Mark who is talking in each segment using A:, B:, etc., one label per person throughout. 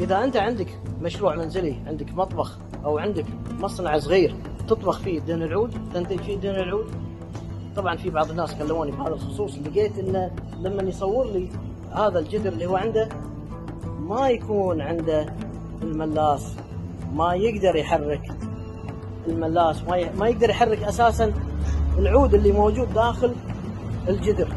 A: اذا انت عندك مشروع منزلي، عندك مطبخ او عندك مصنع صغير تطبخ فيه دهن العود، تنتج فيه دهن العود. طبعا في بعض الناس كلموني بهذا الخصوص، لقيت انه لما يصور لي هذا الجدر اللي هو عنده ما يكون عنده الملاس، ما يقدر يحرك الملاس، ما يقدر يحرك اساسا العود اللي موجود داخل الجدر.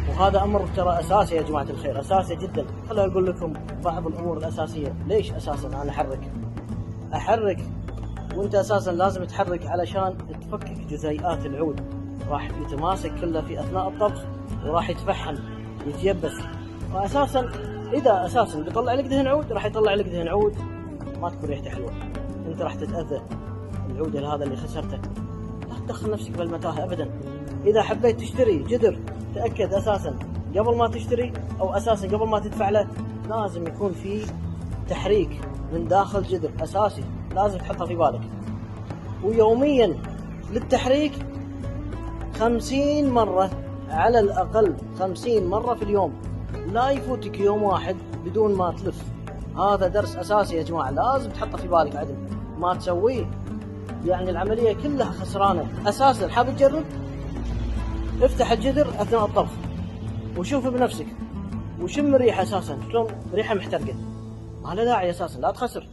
A: وهذا امر ترى اساسي يا جماعه الخير، اساسي جدا. خليني اقول لكم بعض الامور الاساسيه. ليش اساسا انا احرك وانت اساسا لازم تحرك علشان تفكك جزيئات العود، راح يتماسك كله في اثناء الطبخ وراح يتفحم يتيبس. واساسا اذا اساسا بيطلع لك دهن عود راح يطلع لك دهن عود ما تكون ريحته حلوه، انت راح تتاذى. العود هذا اللي خسرته لا تدخل نفسك بالمتاهه ابدا. اذا حبيت تشتري جدر تاكد اساسا قبل ما تشتري او اساسا قبل ما تدفع له لازم يكون في تحريك من داخل جدر اساسي، لازم تحطها في بالك. ويوميا للتحريك 50 مرة على الأقل، 50 مرة في اليوم، لا يفوتك يوم واحد بدون ما تلف. هذا درس أساسي يا جماعة، لازم تحطه في بالك عدل ما تسويه، يعني العملية كلها خسرانة. أساسا حاب تجرب؟ افتح الجدر أثناء الطبخ وشوف بنفسك وشم الريحة، أساسا شلون ريحة محترقة، ما له داعي أساسا لا تخسر.